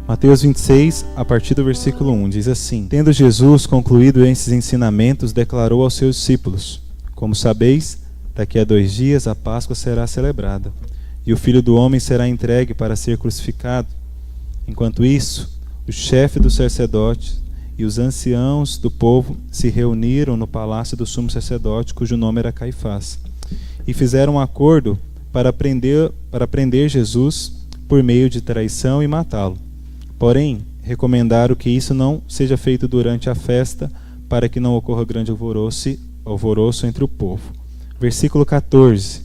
Mateus 26, a partir do versículo 1, diz assim: Tendo Jesus concluído esses ensinamentos, declarou aos seus discípulos: Como sabeis, daqui a 2 dias a Páscoa será celebrada, e o Filho do Homem será entregue para ser crucificado. Enquanto isso, o chefe dos sacerdotes e os anciãos do povo se reuniram no palácio do sumo sacerdote, cujo nome era Caifás, e fizeram um acordo para prender Jesus por meio de traição e matá-lo. Porém, recomendaram que isso não seja feito durante a festa, para que não ocorra grande alvoroço entre o povo. Versículo 14.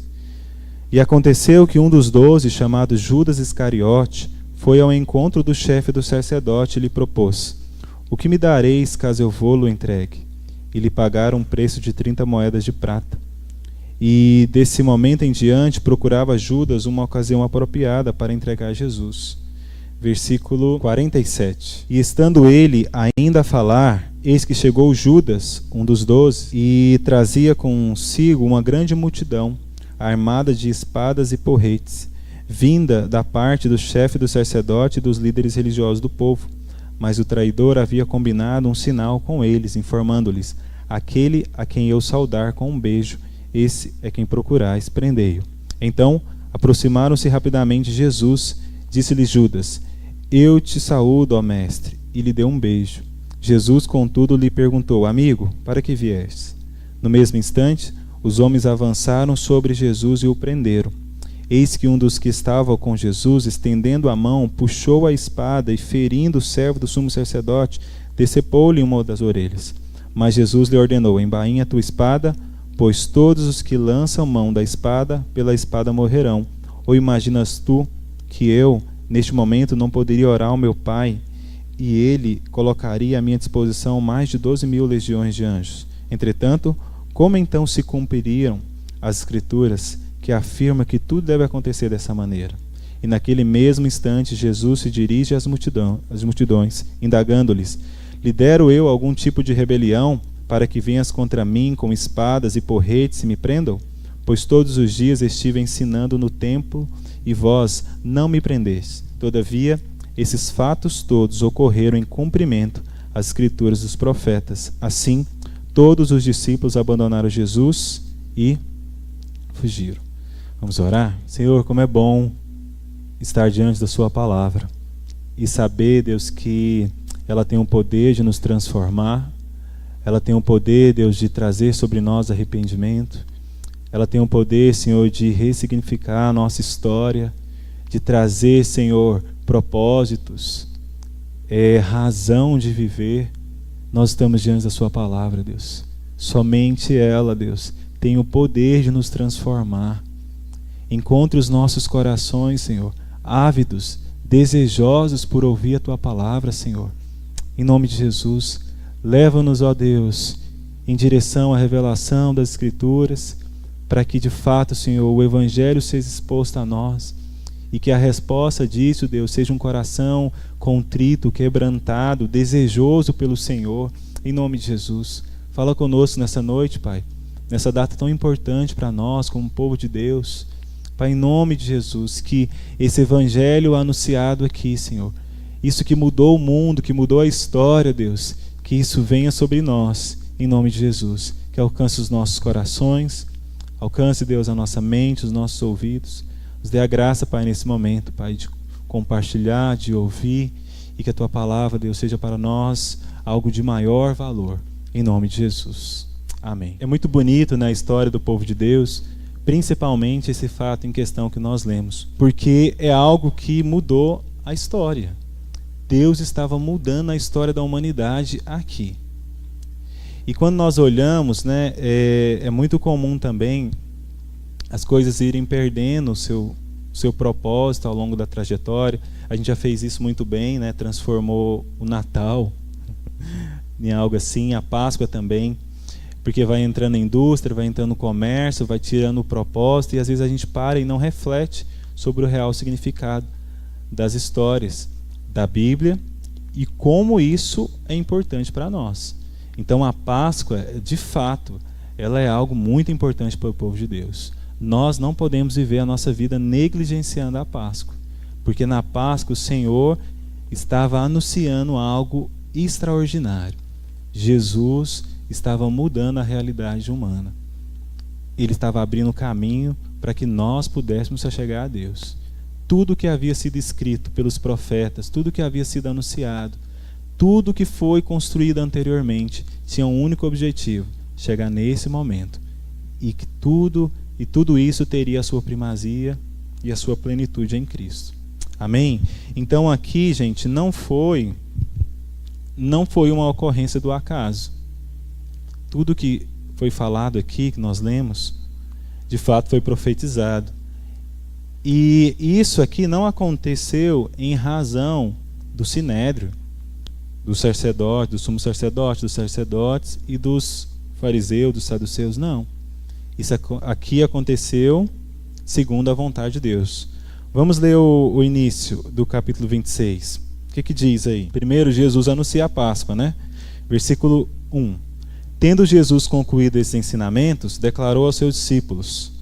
E aconteceu que um dos 12, chamado Judas Iscariote, foi ao encontro do chefe do sacerdote e lhe propôs: O que me dareis caso eu vou-lo entregue? E lhe pagaram um preço de 30 moedas de prata. E desse momento em diante procurava Judas uma ocasião apropriada para entregar Jesus. Versículo 47. E estando ele ainda a falar, eis que chegou Judas, um dos 12, e trazia consigo uma grande multidão, armada de espadas e porretes, vinda da parte do chefe do sacerdote e dos líderes religiosos do povo. Mas o traidor havia combinado um sinal com eles, informando-lhes: Aquele a quem eu saudar com um beijo, esse é quem procurais, prendei-o. Então aproximaram-se rapidamente de Jesus. Disse-lhe Judas: Eu te saúdo, ó mestre, e lhe deu um beijo. Jesus, contudo, lhe perguntou: Amigo, para que vieste? No mesmo instante, os homens avançaram sobre Jesus e o prenderam. Eis que um dos que estavam com Jesus, estendendo a mão, puxou a espada e, ferindo o servo do sumo sacerdote, decepou-lhe uma das orelhas. Mas Jesus lhe ordenou: Embainha a tua espada, pois todos os que lançam mão da espada, pela espada morrerão. Ou imaginas tu que eu, neste momento, não poderia orar ao meu Pai, e ele colocaria à minha disposição mais de 12.000 legiões de anjos? Entretanto, como então se cumpririam as Escrituras, que afirma que tudo deve acontecer dessa maneira? E naquele mesmo instante Jesus se dirige às multidões, indagando-lhes: Lidero eu algum tipo de rebelião, para que venhas contra mim com espadas e porretes e me prendam? Pois todos os dias estive ensinando no templo, e vós não me prendeste. Todavia, esses fatos todos ocorreram em cumprimento às Escrituras dos profetas. Assim, todos os discípulos abandonaram Jesus e fugiram. Vamos orar? Senhor, como é bom estar diante da sua palavra e saber, Deus, que ela tem o poder de nos transformar, ela tem o poder, Deus, de trazer sobre nós arrependimento, ela tem o poder, Senhor, de ressignificar a nossa história, de trazer, Senhor, propósitos, razão de viver. Nós estamos diante da sua palavra, Deus. Somente ela, Deus, tem o poder de nos transformar. Encontre os nossos corações, Senhor, ávidos, desejosos por ouvir a tua palavra, Senhor. Em nome de Jesus, leva-nos, ó Deus, em direção à revelação das Escrituras, para que de fato, Senhor, o Evangelho seja exposto a nós, e que a resposta disso, Deus, seja um coração contrito, quebrantado, desejoso pelo Senhor. Em nome de Jesus, fala conosco nessa noite, Pai, nessa data tão importante para nós como povo de Deus. Pai, em nome de Jesus, que esse Evangelho anunciado aqui, Senhor, isso que mudou o mundo, que mudou a história, Deus, que isso venha sobre nós, em nome de Jesus, que alcance os nossos corações, alcance, Deus, a nossa mente, os nossos ouvidos. Nos dê a graça, Pai, nesse momento, Pai, de compartilhar, de ouvir, e que a tua palavra, Deus, seja para nós algo de maior valor, em nome de Jesus. Amém. É muito bonito na história do povo de Deus, principalmente esse fato em questão que nós lemos, porque é algo que mudou a história. Deus estava mudando a história da humanidade aqui. E quando nós olhamos, né, é muito comum também as coisas irem perdendo o seu propósito ao longo da trajetória. A gente já fez isso muito bem, né, transformou o Natal em algo assim, a Páscoa também, porque vai entrando a indústria, vai entrando o comércio, vai tirando o propósito, e às vezes a gente para e não reflete sobre o real significado das histórias da Bíblia e como isso é importante para nós. Então a Páscoa, de fato, ela é algo muito importante para o povo de Deus. Nós não podemos viver a nossa vida negligenciando a Páscoa, porque na Páscoa o Senhor estava anunciando algo extraordinário. Jesus estava mudando a realidade humana. Ele estava abrindo caminho para que nós pudéssemos chegar a Deus. Tudo que havia sido escrito pelos profetas, tudo que havia sido anunciado, tudo que foi construído anteriormente tinha um único objetivo: chegar nesse momento. E que tudo isso teria a sua primazia e a sua plenitude em Cristo. Amém? Então aqui, gente, não foi uma ocorrência do acaso. Tudo que foi falado aqui, que nós lemos, de fato foi profetizado. E isso aqui não aconteceu em razão do sinédrio, do sacerdote, do sumo sacerdote, dos sacerdotes e dos fariseus, dos saduceus, não. Isso aqui aconteceu segundo a vontade de Deus. Vamos ler o início do capítulo 26. O que diz aí? Primeiro, Jesus anuncia a Páscoa, né? Versículo 1. Tendo Jesus concluído esses ensinamentos, declarou aos seus discípulos: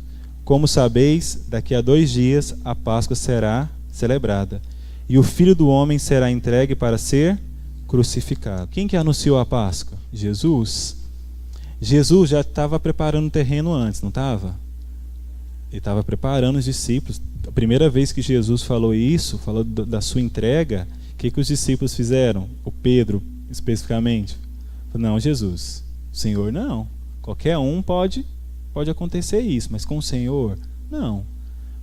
como sabeis, daqui a 2 dias a Páscoa será celebrada, e o Filho do Homem será entregue para ser crucificado. Quem que anunciou a Páscoa? Jesus. Jesus já estava preparando o terreno antes, não estava? Ele estava preparando os discípulos. A primeira vez que Jesus falou isso, falou da sua entrega, o que os discípulos fizeram? O Pedro, especificamente. Não, Jesus, o Senhor não. Qualquer um pode acontecer isso, mas com o Senhor, não.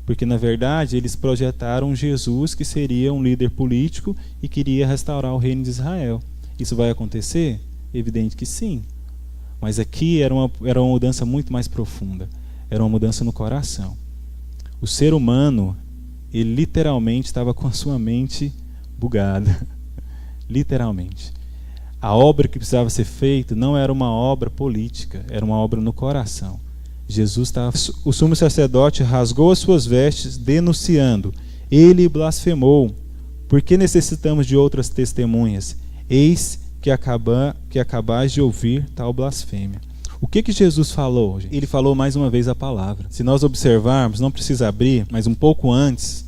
Porque, na verdade, eles projetaram Jesus, que seria um líder político e queria restaurar o reino de Israel. Isso vai acontecer? Evidente que sim. Mas aqui era uma mudança muito mais profunda. Era uma mudança no coração. O ser humano, ele literalmente estava com a sua mente bugada. Literalmente. A obra que precisava ser feita não era uma obra política, era uma obra no coração. Jesus estava... O sumo sacerdote rasgou as suas vestes, denunciando: ele blasfemou. Por que necessitamos de outras testemunhas? Eis que acabais de ouvir tal blasfêmia. O que Jesus falou? Ele falou mais uma vez a palavra. Se nós observarmos, não precisa abrir, mas um pouco antes,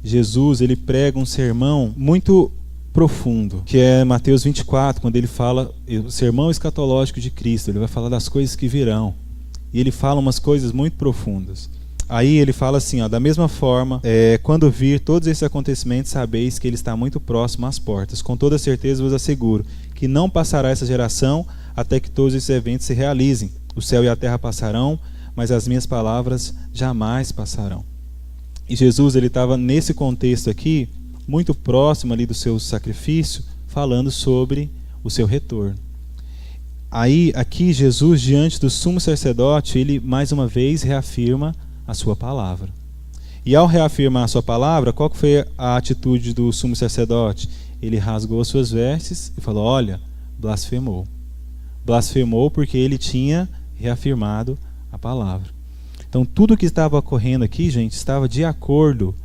Jesus ele prega um sermão muito profundo, que é Mateus 24, quando ele fala o sermão escatológico de Cristo. Ele vai falar das coisas que virão. E ele fala umas coisas muito profundas. Aí ele fala assim, ó, da mesma forma, quando vir todos esses acontecimentos, sabeis que ele está muito próximo às portas. Com toda certeza vos asseguro que não passará essa geração até que todos esses eventos se realizem. O céu e a terra passarão, mas as minhas palavras jamais passarão. E Jesus ele estava nesse contexto aqui, muito próximo ali do seu sacrifício, falando sobre o seu retorno. Aí, aqui, Jesus, diante do sumo sacerdote, ele mais uma vez reafirma a sua palavra. E ao reafirmar a sua palavra, qual que foi a atitude do sumo sacerdote? Ele rasgou as suas vestes e falou: olha, blasfemou. Blasfemou porque ele tinha reafirmado a palavra. Então, tudo que estava ocorrendo aqui, gente, estava de acordo,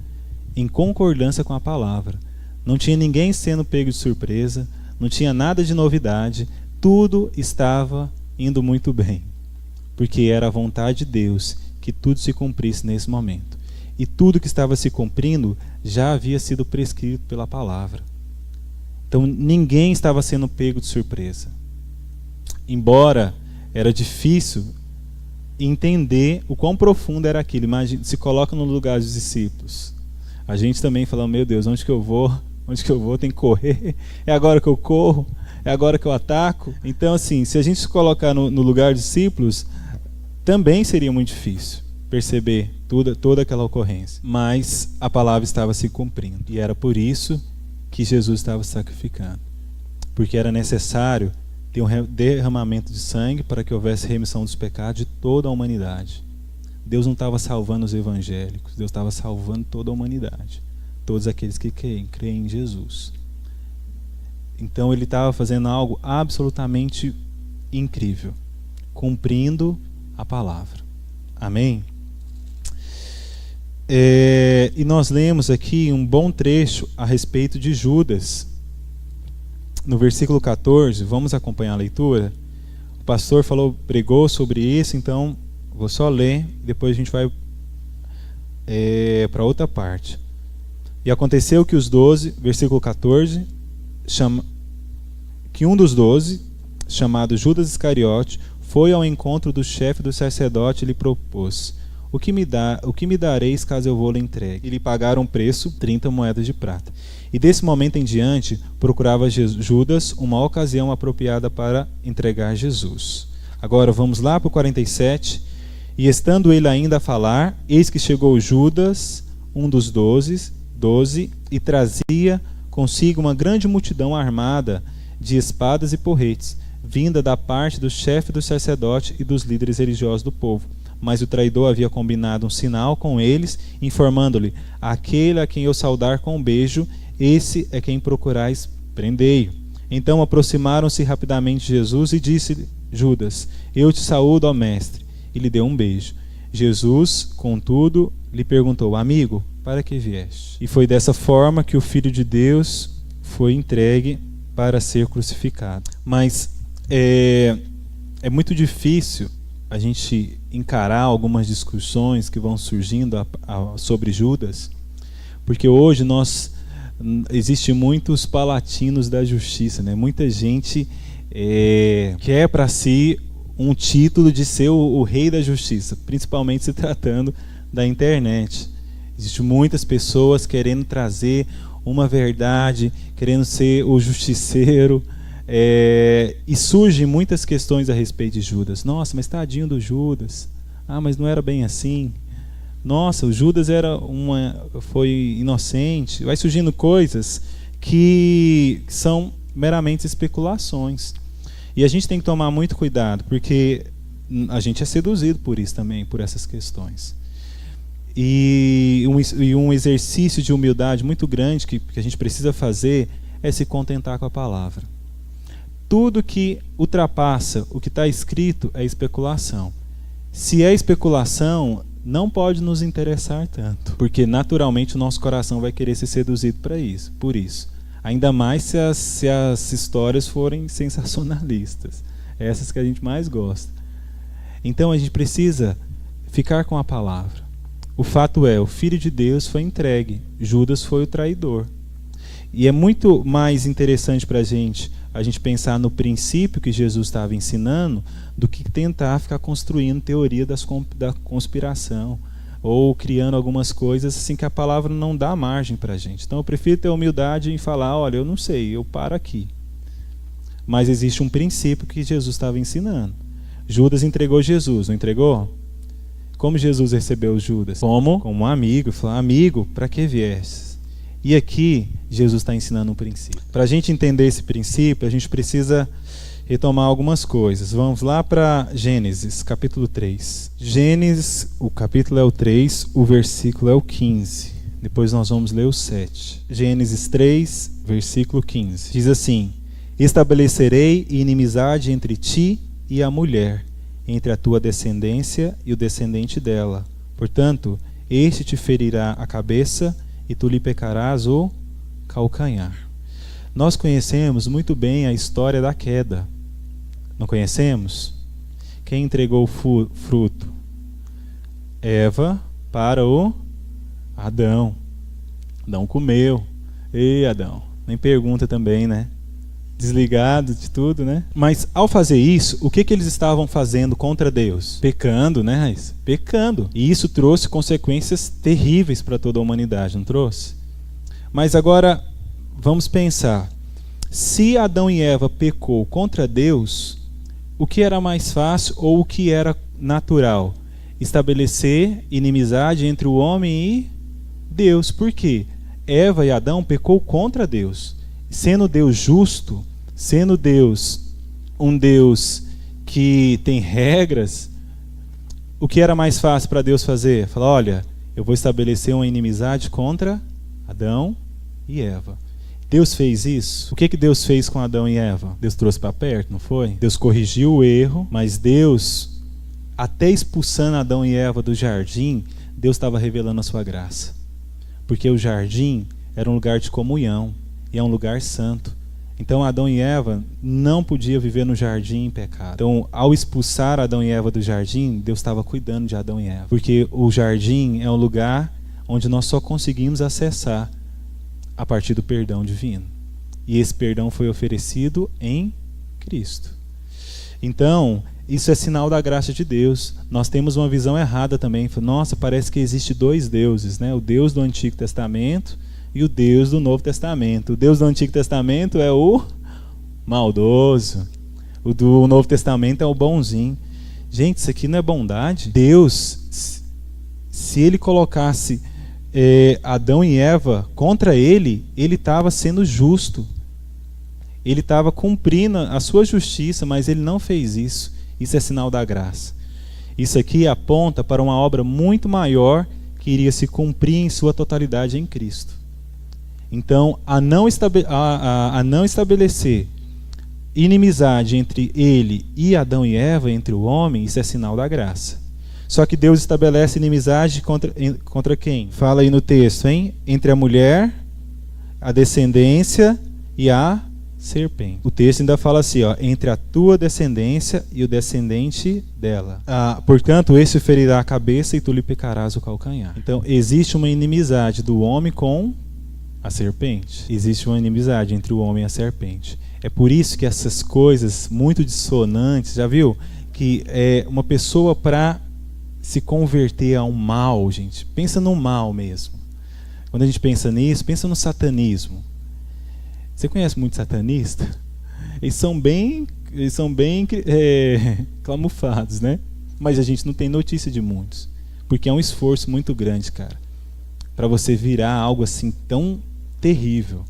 em concordância com a palavra. Não tinha ninguém sendo pego de surpresa, não tinha nada de novidade, tudo estava indo muito bem, porque era a vontade de Deus que tudo se cumprisse nesse momento. E tudo que estava se cumprindo já havia sido prescrito pela palavra. Então ninguém estava sendo pego de surpresa. Embora era difícil entender o quão profundo era aquilo. Imagina, se coloca no lugar dos discípulos. A gente também fala: meu Deus, onde que eu vou? Onde que eu vou? Tem que correr. É agora que eu corro? É agora que eu ataco? Então, assim, se a gente se colocar no lugar dos discípulos, também seria muito difícil perceber toda aquela ocorrência. Mas a palavra estava se cumprindo. E era por isso que Jesus estava sacrificando. Porque era necessário ter um derramamento de sangue para que houvesse remissão dos pecados de toda a humanidade. Deus não estava salvando os evangélicos, Deus estava salvando toda a humanidade. Todos aqueles que creem em Jesus. Então ele estava fazendo algo absolutamente incrível, cumprindo a palavra. Amém? E nós lemos aqui um bom trecho a respeito de Judas. No versículo 14, vamos acompanhar a leitura. O pastor pregou sobre isso, então vou só ler, depois a gente vai para outra parte. E aconteceu que os 12, versículo 14, que um dos 12, chamado Judas Iscariote, foi ao encontro do chefe do sacerdote e lhe propôs: o que me dareis caso eu vou-lhe entregue? E lhe pagaram um preço, 30 moedas de prata. E desse momento em diante, procurava Judas uma ocasião apropriada para entregar Jesus. Agora vamos lá para o 47. E estando ele ainda a falar, eis que chegou Judas, um dos 12, e trazia consigo uma grande multidão armada de espadas e porretes, vinda da parte do chefe do sacerdote e dos líderes religiosos do povo. Mas o traidor havia combinado um sinal com eles, informando-lhe: aquele a quem eu saudar com um beijo, esse é quem procurais, prendei-o. Então aproximaram-se rapidamente de Jesus e disse-lhe Judas: eu te saúdo, ó mestre, e lhe deu um beijo. Jesus, contudo, lhe perguntou: amigo, para que vieste? E foi dessa forma que o Filho de Deus foi entregue para ser crucificado. Mas é muito difícil a gente encarar algumas discussões que vão surgindo sobre Judas, porque hoje existe muitos palatinos da justiça, né? Muita gente quer para si um título de ser o rei da justiça, principalmente se tratando da internet. Existem muitas pessoas querendo trazer uma verdade, querendo ser o justiceiro, e surgem muitas questões a respeito de Judas. Nossa, mas tadinho do Judas. Ah, mas não era bem assim. Nossa, o Judas foi inocente. Vai surgindo coisas que são meramente especulações. E a gente tem que tomar muito cuidado, porque a gente é seduzido por isso também, por essas questões. E um exercício de humildade muito grande que a gente precisa fazer é se contentar com a palavra. Tudo que ultrapassa o que está escrito é especulação. Se é especulação, não pode nos interessar tanto, porque naturalmente o nosso coração vai querer ser seduzido por isso. Ainda mais se as histórias forem sensacionalistas, essas que a gente mais gosta. Então a gente precisa ficar com a palavra. O fato é, o Filho de Deus foi entregue, Judas foi o traidor. E é muito mais interessante para a gente pensar no princípio que Jesus estava ensinando do que tentar ficar construindo teoria da conspiração ou criando algumas coisas assim que a palavra não dá margem para a gente. Então eu prefiro ter humildade em falar: olha, eu não sei, eu paro aqui. Mas existe um princípio que Jesus estava ensinando. Judas entregou Jesus, não entregou? Como Jesus recebeu Judas? Como um amigo. Falou: amigo, para que vieste? E aqui Jesus está ensinando um princípio. Para a gente entender esse princípio, a gente precisa retomar algumas coisas. Vamos lá para Gênesis, capítulo 3. Gênesis, o capítulo é o 3, o versículo é o 15. Depois nós vamos ler o 7. Gênesis 3, versículo 15. Diz assim: estabelecerei inimizade entre ti e a mulher, entre a tua descendência e o descendente dela. Portanto, este te ferirá a cabeça e tu lhe pecarás o calcanhar. Nós conhecemos muito bem a história da queda. Não conhecemos? Quem entregou o fruto? Eva para o Adão. Adão comeu. Ei, Adão. Nem pergunta também, né? Desligado de tudo, né? Mas ao fazer isso, o que eles estavam fazendo contra Deus? Pecando, né, Raiz? Pecando. E isso trouxe consequências terríveis para toda a humanidade, não trouxe? Mas agora, vamos pensar. Se Adão e Eva pecou contra Deus, o que era mais fácil ou o que era natural? Estabelecer inimizade entre o homem e Deus. Por quê? Eva e Adão pecou contra Deus. Sendo Deus justo, sendo Deus um Deus que tem regras, o que era mais fácil para Deus fazer? Falar: olha, eu vou estabelecer uma inimizade contra Adão e Eva. Deus fez isso. O que Deus fez com Adão e Eva? Deus trouxe para perto, não foi? Deus corrigiu o erro, mas Deus, até expulsando Adão e Eva do jardim, Deus estava revelando a sua graça. Porque o jardim era um lugar de comunhão. E é um lugar santo. Então Adão e Eva não podiam viver no jardim em pecado. Então, ao expulsar Adão e Eva do jardim, Deus estava cuidando de Adão e Eva. Porque o jardim é um lugar onde nós só conseguimos acessar A partir do perdão divino. E esse perdão foi oferecido em Cristo. Então, isso é sinal da graça de Deus. Nós temos uma visão errada também. Nossa, parece que existe dois deuses, né? O Deus do Antigo Testamento e o Deus do Novo Testamento. O Deus do Antigo Testamento é o maldoso. O do Novo Testamento é o bonzinho. Gente, isso aqui não é bondade. Deus, se ele colocasse Adão e Eva contra ele estava sendo justo. Ele estava cumprindo a sua justiça, mas ele não fez isso. Isso é sinal da graça. Isso aqui aponta para uma obra muito maior que iria se cumprir em sua totalidade em Cristo. Então, a não estabelecer inimizade entre ele e Adão e Eva, entre o homem, isso é sinal da graça. Só que Deus estabelece inimizade contra quem? Fala aí no texto, hein? Entre a mulher, a descendência e a serpente. O texto ainda fala assim, ó, entre a tua descendência e o descendente dela. Portanto, esse ferirá a cabeça e tu lhe picarás o calcanhar. Então, existe uma inimizade do homem com a serpente. Existe uma inimizade entre o homem e a serpente. É por isso que essas coisas muito dissonantes, já viu? Que uma pessoa para se converter a um mal, gente, pensa no mal mesmo. Quando a gente pensa nisso, pensa no satanismo. Você conhece muito satanista? Eles são bem camuflados, né? Mas a gente não tem notícia de muitos. Porque é um esforço muito grande, cara, para você virar algo assim tão terrível.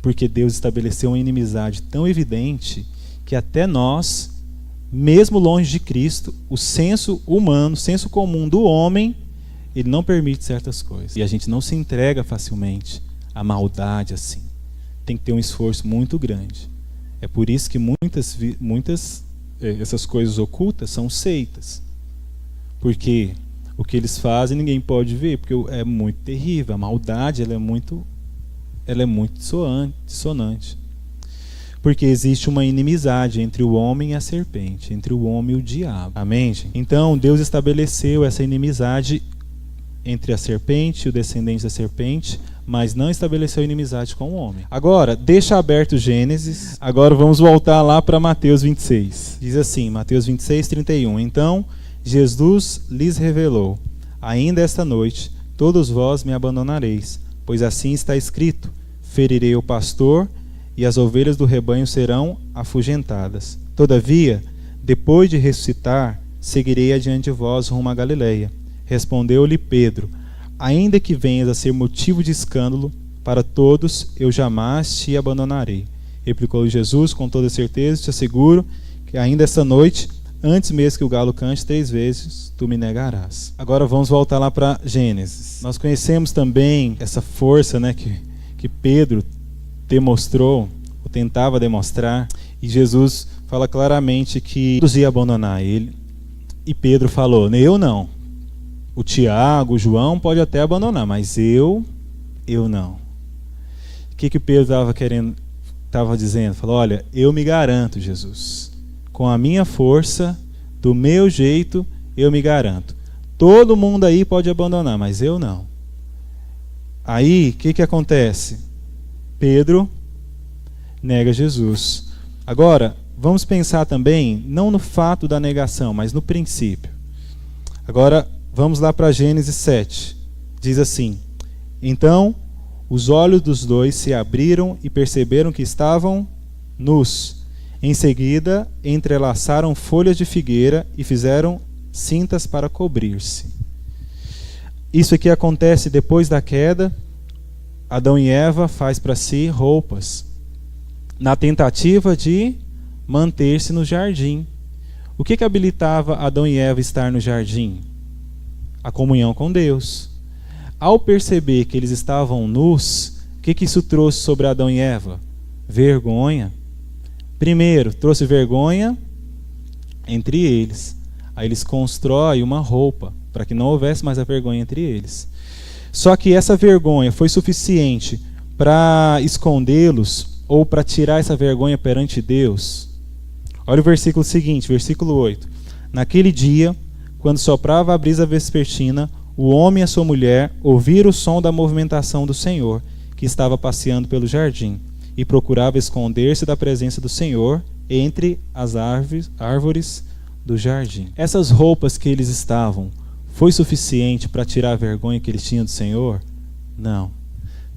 Porque Deus estabeleceu uma inimizade tão evidente que até nós, mesmo longe de Cristo, o senso humano, o senso comum do homem, ele não permite certas coisas. E a gente não se entrega facilmente à maldade assim. Tem que ter um esforço muito grande. É por isso que muitas essas coisas ocultas são seitas. Porque o que eles fazem ninguém pode ver, porque é muito terrível. A maldade ela é muito dissonante. Porque existe uma inimizade entre o homem e a serpente, entre o homem e o diabo. Amém, gente? Então Deus estabeleceu essa inimizade entre a serpente e o descendente da serpente, mas não estabeleceu inimizade com o homem. Agora, deixa aberto Gênesis. Agora vamos voltar lá para Mateus 26. Diz assim, Mateus 26, 31. Então Jesus lhes revelou: ainda esta noite todos vós me abandonareis, pois assim está escrito: ferirei o pastor e as ovelhas do rebanho serão afugentadas. Todavia, depois de ressuscitar, seguirei adiante de vós rumo a Galileia. Respondeu-lhe Pedro: ainda que venhas a ser motivo de escândalo para todos, eu jamais te abandonarei. Replicou Jesus: com toda certeza te asseguro que ainda esta noite, antes mesmo que o galo cante 3 vezes, tu me negarás. Agora vamos voltar lá para Gênesis. Nós conhecemos também essa força, né, que Pedro demonstrou, ou tentava demonstrar, e Jesus fala claramente que todos iam abandonar ele. E Pedro falou: eu não. O Tiago, o João pode até abandonar, mas eu não. O que Pedro estava dizendo? Falou: olha, eu me garanto, Jesus. Com a minha força, do meu jeito, eu me garanto. Todo mundo aí pode abandonar, mas eu não. Aí, o que acontece? Pedro nega Jesus. Agora, vamos pensar também, não no fato da negação, mas no princípio. Agora, vamos lá para Gênesis 7. Diz assim: então, os olhos dos dois se abriram e perceberam que estavam nus. Em seguida, entrelaçaram folhas de figueira e fizeram cintas para cobrir-se. Isso aqui acontece depois da queda. Adão e Eva faz para si roupas, na tentativa de manter-se no jardim. O que habilitava Adão e Eva estar no jardim? A comunhão com Deus. Ao perceber que eles estavam nus, o que isso trouxe sobre Adão e Eva? Vergonha. Primeiro, trouxe vergonha entre eles. Aí eles constroem uma roupa para que não houvesse mais a vergonha entre eles. Só que essa vergonha foi suficiente para escondê-los ou para tirar essa vergonha perante Deus? Olha o versículo seguinte, versículo 8. Naquele dia, quando soprava a brisa vespertina, o homem e a sua mulher ouviram o som da movimentação do Senhor, que estava passeando pelo jardim e procurava esconder-se da presença do Senhor entre as árvores do jardim. Essas roupas que eles estavam, foi suficiente para tirar a vergonha que eles tinham do Senhor? Não.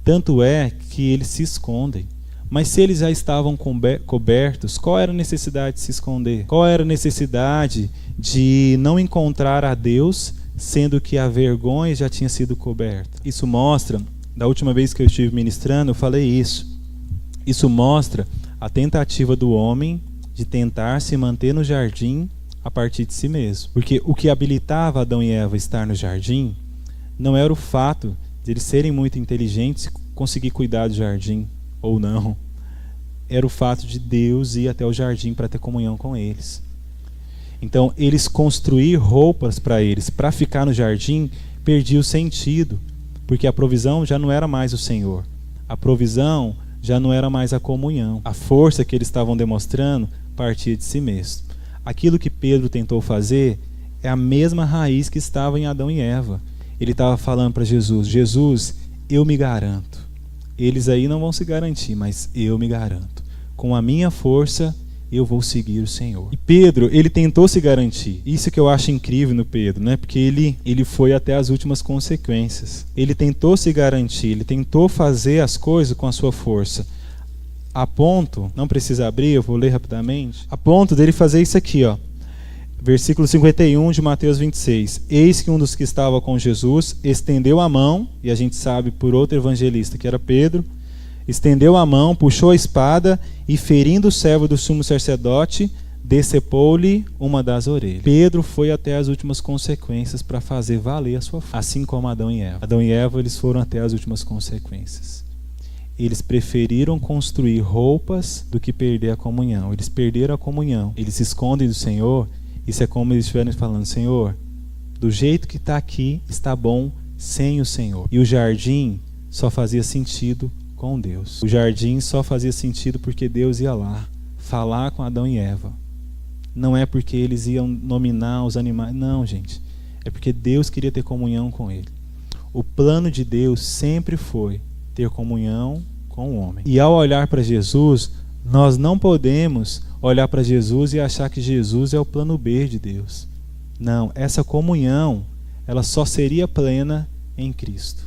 Tanto é que eles se escondem. Mas se eles já estavam cobertos, qual era a necessidade de se esconder? Qual era a necessidade de não encontrar a Deus, sendo que a vergonha já tinha sido coberta? Isso mostra, da última vez que eu estive ministrando, eu falei isso. Isso mostra a tentativa do homem de tentar se manter no jardim a partir de si mesmo. Porque o que habilitava Adão e Eva a estar no jardim não era o fato de eles serem muito inteligentes e conseguir cuidar do jardim, ou não. Era o fato de Deus ir até o jardim para ter comunhão com eles. Então, eles construir roupas para eles, para ficar no jardim, perdia o sentido, porque a provisão já não era mais o Senhor. A provisão já não era mais a comunhão. A força que eles estavam demonstrando partia de si mesmo. Aquilo que Pedro tentou fazer é a mesma raiz que estava em Adão e Eva. Ele estava falando para Jesus: Jesus, eu me garanto. Eles aí não vão se garantir, mas eu me garanto. Com a minha força, eu vou seguir o Senhor. E Pedro, ele tentou se garantir. Isso que eu acho incrível no Pedro, né? Porque ele foi até as últimas consequências. Ele tentou se garantir, ele tentou fazer as coisas com a sua força. A ponto, não precisa abrir, eu vou ler rapidamente, a ponto dele fazer isso aqui, ó. Versículo 51 de Mateus 26. Eis que um dos que estava com Jesus estendeu a mão, e a gente sabe por outro evangelista que era Pedro, estendeu a mão, puxou a espada e, ferindo o servo do sumo sacerdote, decepou-lhe uma das orelhas. Pedro foi até as últimas consequências para fazer valer a sua força, assim como Adão e Eva. Adão e Eva, eles foram até as últimas consequências. Eles preferiram construir roupas do que perder a comunhão. Eles perderam a comunhão. Eles se escondem do Senhor. Isso é como eles estiverem falando: Senhor, do jeito que está aqui, está bom sem o Senhor. E o jardim só fazia sentido com Deus. O jardim só fazia sentido porque Deus ia lá falar com Adão e Eva. Não é porque eles iam nominar os animais. Não, gente. É porque Deus queria ter comunhão com ele. O plano de Deus sempre foi ter comunhão com o homem. E ao olhar para Jesus, nós não podemos olhar para Jesus e achar que Jesus é o plano B de Deus. Não, essa comunhão, ela só seria plena em Cristo.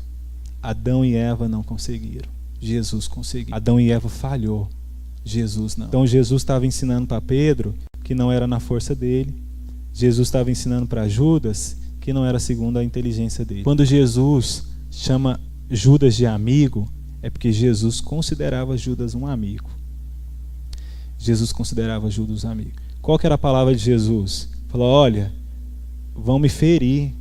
Adão e Eva não conseguiram. Jesus conseguiu. Adão e Eva falhou. Jesus não. Então Jesus estava ensinando para Pedro que não era na força dele. Jesus estava ensinando para Judas que não era segundo a inteligência dele. Quando Jesus chama Judas de amigo, é porque Jesus considerava Judas um amigo. Jesus considerava Judas um amigo. Qual que era a palavra de Jesus? Falou: olha, vão me ferir,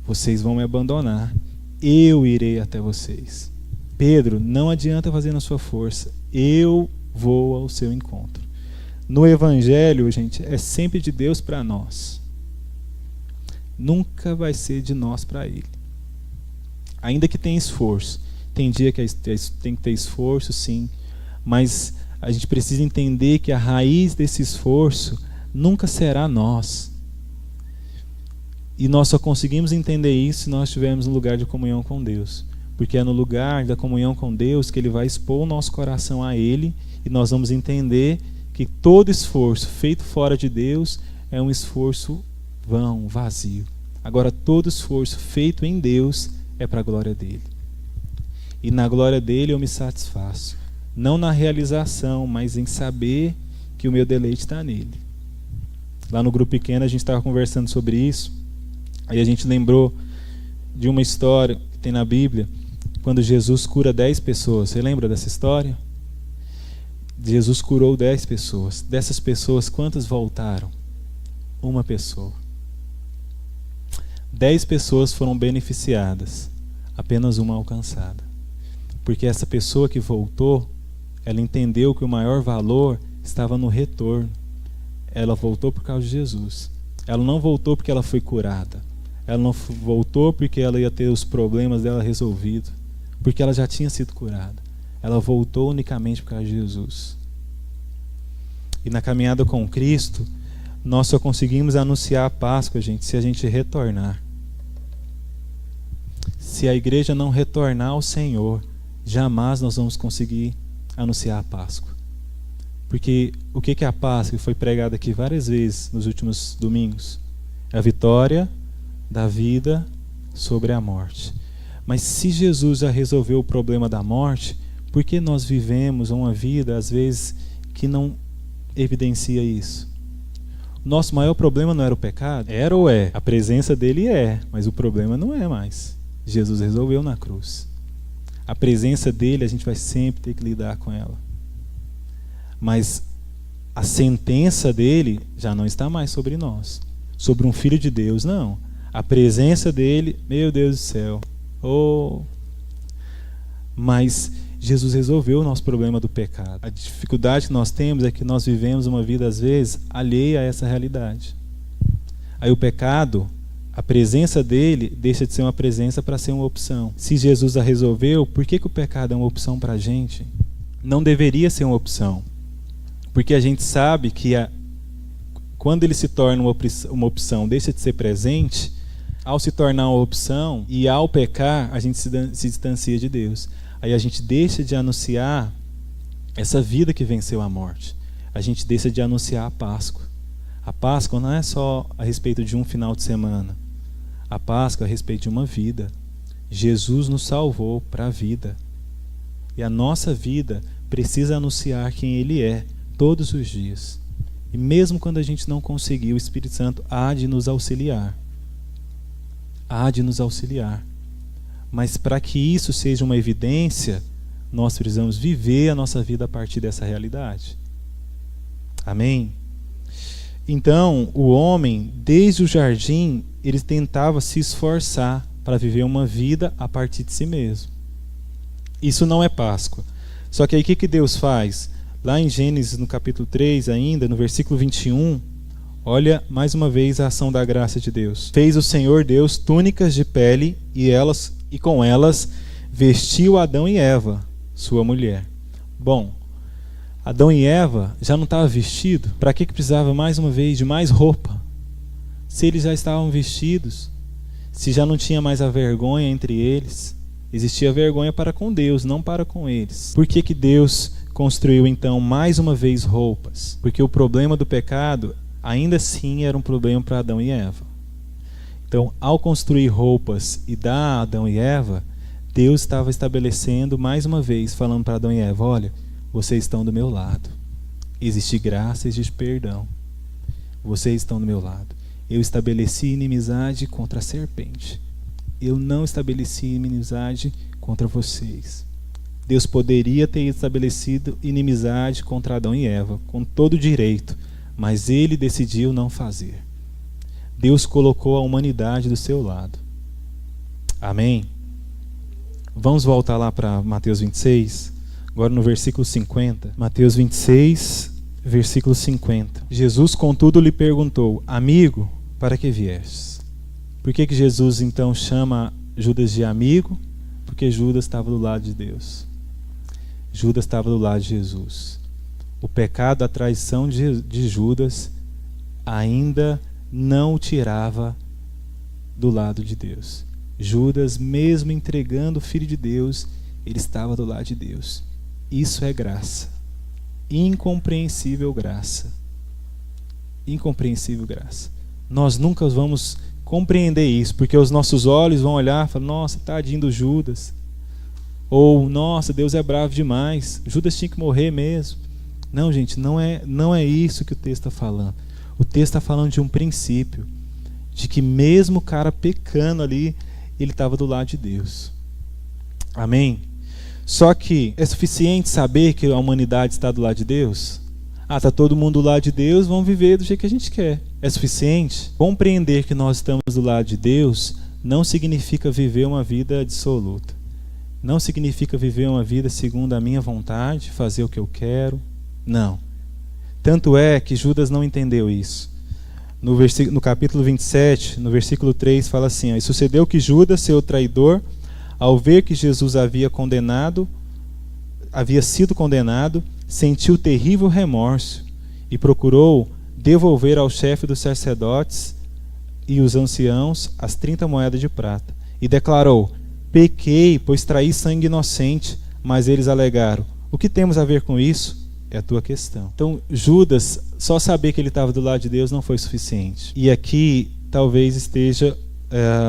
vocês vão me abandonar, eu irei até vocês. Pedro, não adianta fazer na sua força, eu vou ao seu encontro. No Evangelho, gente, é sempre de Deus para nós. Nunca vai ser de nós para Ele. Ainda que tenha esforço. Tem dia que tem que ter esforço, sim. Mas a gente precisa entender que a raiz desse esforço nunca será nós. E nós só conseguimos entender isso se nós estivermos no lugar de comunhão com Deus. Porque é no lugar da comunhão com Deus que Ele vai expor o nosso coração a Ele, e nós vamos entender que todo esforço feito fora de Deus é um esforço vão, vazio. Agora, todo esforço feito em Deus é para a glória dEle. E na glória dEle eu me satisfaço. Não na realização, mas em saber que o meu deleite está nele. Lá no grupo pequeno a gente estava conversando sobre isso. Aí a gente lembrou de uma história que tem na Bíblia, quando Jesus cura 10 pessoas. Você lembra dessa história? Jesus curou 10 pessoas. Dessas pessoas, quantas voltaram? Uma pessoa. 10 pessoas foram beneficiadas, apenas uma alcançada. Porque essa pessoa que voltou, ela entendeu que o maior valor estava no retorno. Ela voltou por causa de Jesus. Ela não voltou porque ela foi curada. Ela não voltou porque ela ia ter os problemas dela resolvidos, porque ela já tinha sido curada. Ela voltou unicamente por causa de Jesus. E na caminhada com Cristo, nós só conseguimos anunciar a Páscoa, gente, se a gente retornar. Se a igreja não retornar ao Senhor, jamais nós vamos conseguir anunciar a Páscoa. Porque o que é a Páscoa? Que foi pregado aqui várias vezes nos últimos domingos. É a vitória da vida sobre a morte. Mas se Jesus já resolveu o problema da morte, por que nós vivemos uma vida, às vezes, que não evidencia isso? Nosso maior problema não era o pecado? Era ou é? A presença dele é, mas o problema não é mais. Jesus resolveu na cruz. A presença dele, a gente vai sempre ter que lidar com ela. Mas a sentença dele já não está mais sobre nós. Sobre um filho de Deus, não. A presença dele, meu Deus do céu. Oh. Mas Jesus resolveu o nosso problema do pecado. A dificuldade que nós temos é que nós vivemos uma vida, às vezes, alheia a essa realidade. Aí o pecado, a presença dele deixa de ser uma presença para ser uma opção. Se Jesus a resolveu, por que o pecado é uma opção para a gente? Não deveria ser uma opção. Porque a gente sabe que quando ele se torna uma opção, deixa de ser presente, ao se tornar uma opção e ao pecar, a gente se distancia de Deus. Aí a gente deixa de anunciar essa vida que venceu a morte. A gente deixa de anunciar a Páscoa. A Páscoa não é só a respeito de um final de semana. A Páscoa é a respeito de uma vida. Jesus nos salvou para a vida. E a nossa vida precisa anunciar quem Ele é todos os dias. E mesmo quando a gente não conseguir, o Espírito Santo há de nos auxiliar. Há de nos auxiliar. Mas para que isso seja uma evidência, nós precisamos viver a nossa vida a partir dessa realidade. Amém? Então, o homem, desde o jardim, ele tentava se esforçar para viver uma vida a partir de si mesmo. Isso não é Páscoa. Só que aí o que Deus faz? Lá em Gênesis, no capítulo 3 ainda, no versículo 21, olha mais uma vez a ação da graça de Deus. Fez o Senhor Deus túnicas de pele e com elas vestiu Adão e Eva, sua mulher. Bom, Adão e Eva já não estavam vestidos? Para que precisava mais uma vez de mais roupa? Se eles já estavam vestidos, se já não tinha mais a vergonha entre eles, existia vergonha para com Deus, não para com eles. Por que Deus construiu então mais uma vez roupas? Porque o problema do pecado ainda assim era um problema para Adão e Eva. Então, ao construir roupas e dar a Adão e Eva, Deus estava estabelecendo mais uma vez, falando para Adão e Eva: olha, vocês estão do meu lado. Existe graça, existe perdão. Vocês estão do meu lado. Eu estabeleci inimizade contra a serpente. Eu não estabeleci inimizade contra vocês. Deus poderia ter estabelecido inimizade contra Adão e Eva, com todo o direito, mas ele decidiu não fazer. Deus colocou a humanidade do seu lado. Amém? Vamos voltar lá para Mateus 26, agora no versículo 50. Mateus 26, versículo 50. Jesus, contudo, lhe perguntou: amigo, para que viestes? Por que Jesus então chama Judas de amigo? Porque Judas estava do lado de Deus. Judas estava do lado de Jesus. O pecado, a traição de Judas ainda não o tirava do lado de Deus. Judas, mesmo entregando o Filho de Deus, ele estava do lado de Deus. Isso é graça. Incompreensível graça. Incompreensível graça. Nós nunca vamos compreender isso, porque os nossos olhos vão olhar e falar: nossa, tadinho do Judas. Ou, nossa, Deus é bravo demais. Judas tinha que morrer mesmo. Não, gente, não é isso que o texto está falando. O texto está falando de um princípio, de que mesmo o cara pecando ali, ele estava do lado de Deus. Amém? Só que é suficiente saber que a humanidade está do lado de Deus? Está todo mundo do lado de Deus, vamos viver do jeito que a gente quer. É suficiente? Compreender que nós estamos do lado de Deus não significa viver uma vida dissoluta. Não significa viver uma vida segundo a minha vontade, fazer o que eu quero. Não. Tanto é que Judas não entendeu isso. No capítulo 27, no versículo 3, fala assim: e sucedeu que Judas, seu traidor, ao ver que Jesus havia sido condenado, sentiu terrível remorso e procurou devolver ao chefe dos sacerdotes e os anciãos as 30 moedas de prata. E declarou: pequei, pois traí sangue inocente. Mas eles alegaram: o que temos a ver com isso? É a tua questão. Então, Judas, só saber que ele estava do lado de Deus não foi suficiente. E aqui talvez esteja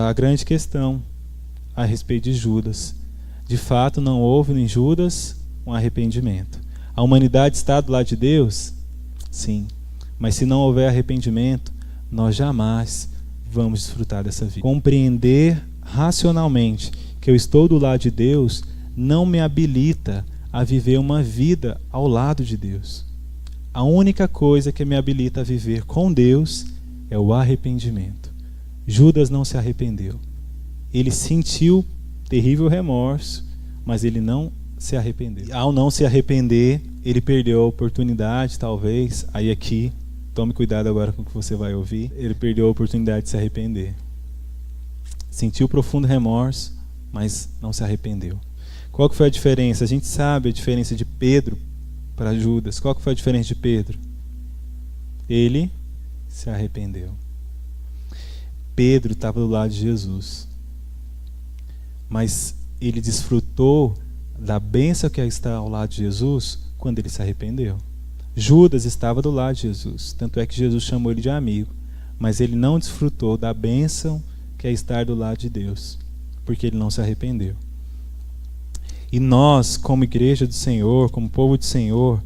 a grande questão a respeito de Judas. De fato, não houve em Judas um arrependimento. A humanidade está do lado de Deus? Sim. Mas se não houver arrependimento, nós jamais vamos desfrutar dessa vida. Compreender racionalmente que eu estou do lado de Deus não me habilita a viver uma vida ao lado de Deus. A única coisa que me habilita a viver com Deus é o arrependimento. Judas não se arrependeu. Ele sentiu terrível remorso, mas ele não se arrependeu. Ao não se arrepender, ele perdeu a oportunidade, talvez, aí aqui, tome cuidado agora com o que você vai ouvir, ele perdeu a oportunidade de se arrepender. Sentiu profundo remorso, mas não se arrependeu. Qual que foi a diferença? A gente sabe a diferença de Pedro para Judas. Qual que foi a diferença de Pedro? Ele se arrependeu. Pedro estava do lado de Jesus, mas ele desfrutou da bênção que está ao lado de Jesus quando ele se arrependeu. Judas estava do lado de Jesus, tanto é que Jesus chamou ele de amigo, mas ele não desfrutou da bênção que é estar do lado de Deus, porque ele não se arrependeu. E nós, como igreja do Senhor, como povo do Senhor,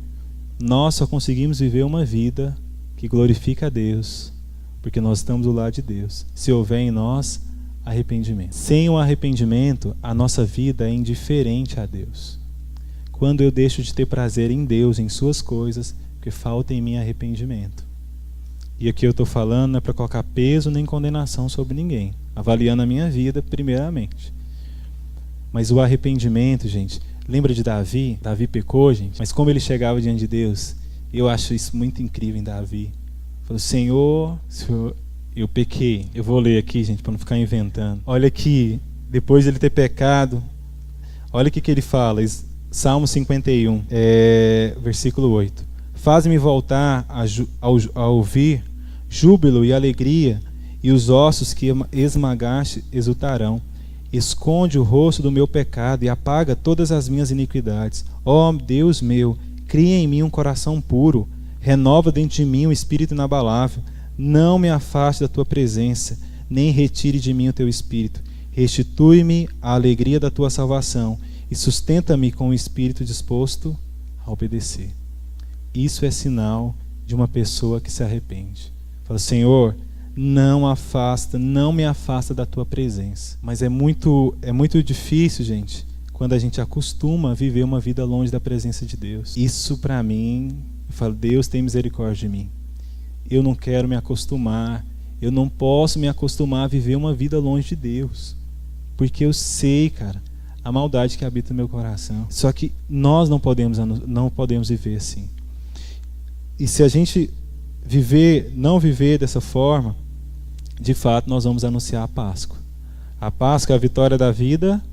nós só conseguimos viver uma vida que glorifica a Deus, porque nós estamos do lado de Deus, se houver em nós arrependimento. Sem o arrependimento, a nossa vida é indiferente a Deus. Quando eu deixo de ter prazer em Deus, em suas coisas, porque falta em mim arrependimento. E aqui eu estou falando não é para colocar peso nem condenação sobre ninguém, avaliando a minha vida primeiramente. Mas o arrependimento, gente, lembra de Davi? Davi pecou, gente, mas como ele chegava diante de Deus, eu acho isso muito incrível em Davi. Falou: Senhor, eu pequei. Eu vou ler aqui, gente, para não ficar inventando. Olha aqui, depois de ele ter pecado, olha o que ele fala, Salmo 51, versículo 8. Faz-me voltar a ouvir júbilo e alegria, e os ossos que esmagaste exultarão. Esconde o rosto do meu pecado e apaga todas as minhas iniquidades. Ó Deus meu, cria em mim um coração puro, renova dentro de mim um espírito inabalável. Não me afaste da tua presença, nem retire de mim o teu espírito. Restitui-me a alegria da tua salvação e sustenta-me com o espírito disposto a obedecer. Isso é sinal de uma pessoa que se arrepende. Fala: Senhor, não me afasta da tua presença. Mas é muito difícil, gente, quando a gente acostuma a viver uma vida longe da presença de Deus. Isso para mim, eu falo: Deus tem misericórdia de mim. Eu não quero me acostumar, eu não posso me acostumar a viver uma vida longe de Deus, porque eu sei, cara, a maldade que habita no meu coração. Só que nós não podemos viver assim. E se a gente não viver dessa forma, de fato nós vamos anunciar a Páscoa. A Páscoa é a vitória da vida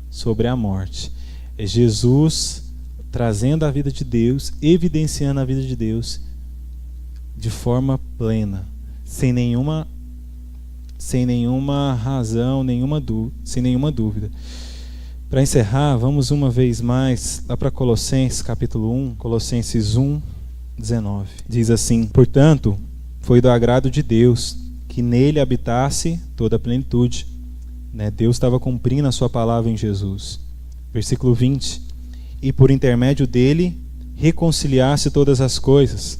sobre a morte. É Jesus trazendo a vida de Deus, evidenciando a vida de Deus de forma plena, sem nenhuma razão, sem nenhuma dúvida. Para encerrar, vamos uma vez mais lá para Colossenses capítulo 1, Colossenses 1, 19. Diz assim: portanto, foi do agrado de Deus que nele habitasse toda a plenitude. Deus estava cumprindo a sua palavra em Jesus. Versículo 20. E por intermédio dele reconciliasse todas as coisas,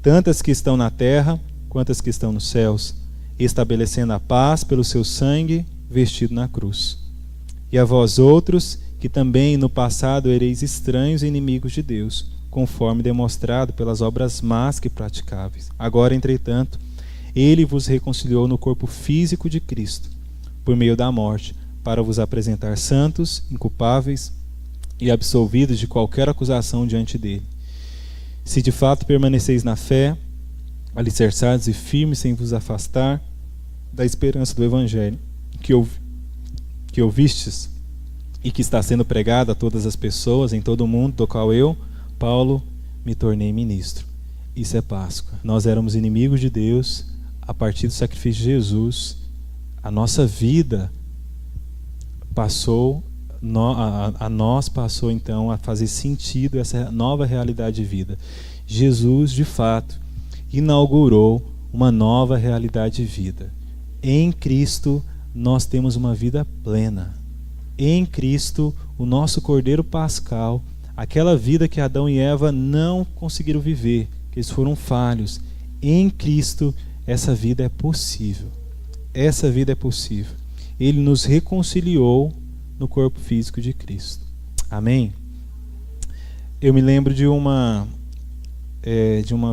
tantas que estão na terra quanto as que estão nos céus, estabelecendo a paz pelo seu sangue vestido na cruz. E a vós outros, que também no passado ereis estranhos e inimigos de Deus, conforme demonstrado pelas obras más que praticáveis. Agora, entretanto, ele vos reconciliou no corpo físico de Cristo, por meio da morte, para vos apresentar santos, inculpáveis e absolvidos de qualquer acusação diante dele. Se de fato permaneceis na fé, alicerçados e firmes, sem vos afastar da esperança do Evangelho que ouvistes e que está sendo pregado a todas as pessoas em todo o mundo, do qual eu, Paulo, me tornei ministro. Isso é Páscoa. Nós éramos inimigos de Deus. A partir do sacrifício de Jesus, a nossa vida passou a nós passou então a fazer sentido essa nova realidade de vida. Jesus, de fato, inaugurou uma nova realidade de vida. Em Cristo nós temos uma vida plena. Em Cristo, o nosso Cordeiro Pascal, aquela vida que Adão e Eva não conseguiram viver, que eles foram falhos, em Cristo essa vida é possível. Essa vida é possível. Ele nos reconciliou no corpo físico de Cristo. Amém? Eu me lembro de uma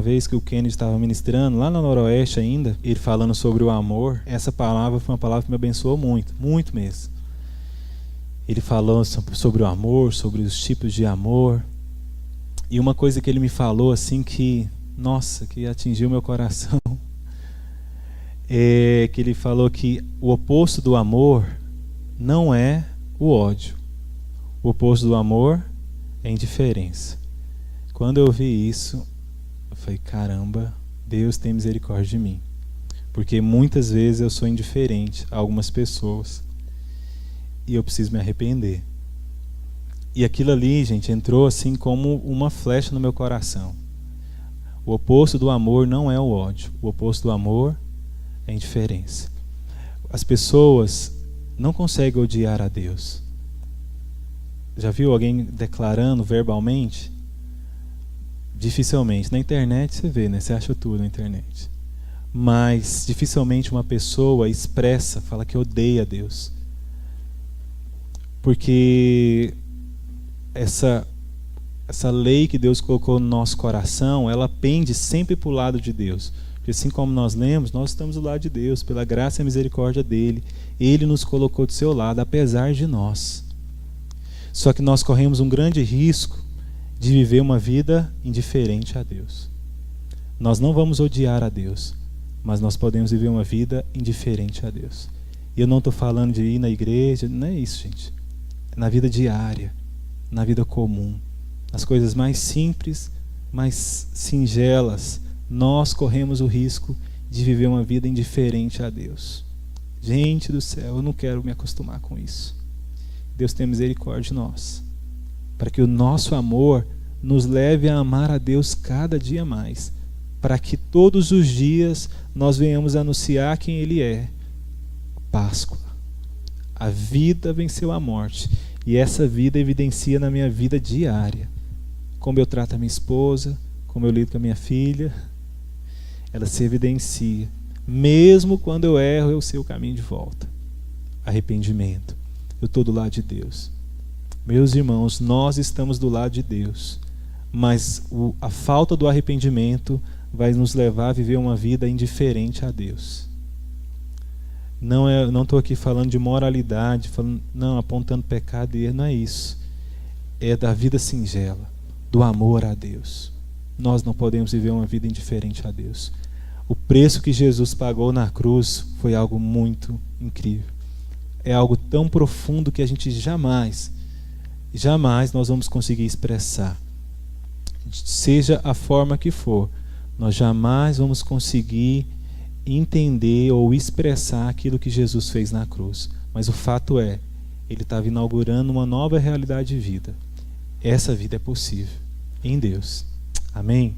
vez que o Kennedy estava ministrando, lá no Noroeste ainda, ele falando sobre o amor. Essa palavra foi uma palavra que me abençoou muito, muito mesmo. Ele falou sobre o amor, sobre os tipos de amor. E uma coisa que ele me falou assim que, nossa, que atingiu meu coração, é que ele falou que o oposto do amor não é o ódio. O oposto do amor é a indiferença. Quando eu ouvi isso, eu falei, caramba, Deus tem misericórdia de mim. Porque muitas vezes eu sou indiferente a algumas pessoas. E eu preciso me arrepender. E aquilo ali, gente, entrou assim como uma flecha no meu coração. O oposto do amor não é o ódio. O oposto do amor é a indiferença. As pessoas não conseguem odiar a Deus. Já viu alguém declarando verbalmente? Dificilmente. Na internet você vê, né? Você acha tudo na internet. Mas dificilmente uma pessoa expressa, fala que odeia a Deus. Porque essa lei que Deus colocou no nosso coração, ela pende sempre para o lado de Deus. Porque assim como nós lemos, nós estamos do lado de Deus, pela graça e misericórdia dele. Ele nos colocou do seu lado, apesar de nós. Só que nós corremos um grande risco de viver uma vida indiferente a Deus. Nós não vamos odiar a Deus, mas nós podemos viver uma vida indiferente a Deus. E eu não estou falando de ir na igreja, não é isso, gente. É na vida diária, na vida comum, nas coisas mais simples, mais singelas, nós corremos o risco de viver uma vida indiferente a Deus. Gente do céu, eu não quero me acostumar com isso. Deus tem misericórdia de nós, para que o nosso amor nos leve a amar a Deus cada dia mais, para que todos os dias nós venhamos anunciar quem Ele é. Páscoa. A vida venceu a morte, e essa vida evidencia na minha vida diária. Como eu trato a minha esposa, como eu lido com a minha filha, ela se evidencia. Mesmo quando eu erro, eu sei o caminho de volta. Arrependimento. Eu estou do lado de Deus. Meus irmãos, nós estamos do lado de Deus, mas a falta do arrependimento vai nos levar a viver uma vida indiferente a Deus. Não estou aqui falando de moralidade, apontando pecado e erro, não é isso. É da vida singela, do amor a Deus. Nós não podemos viver uma vida indiferente a Deus. O preço que Jesus pagou na cruz foi algo muito incrível. É algo tão profundo que a gente jamais nós vamos conseguir expressar. Seja a forma que for, nós jamais vamos conseguir entender ou expressar aquilo que Jesus fez na cruz. Mas o fato é, Ele estava inaugurando uma nova realidade de vida. Essa vida é possível em Deus. Amém?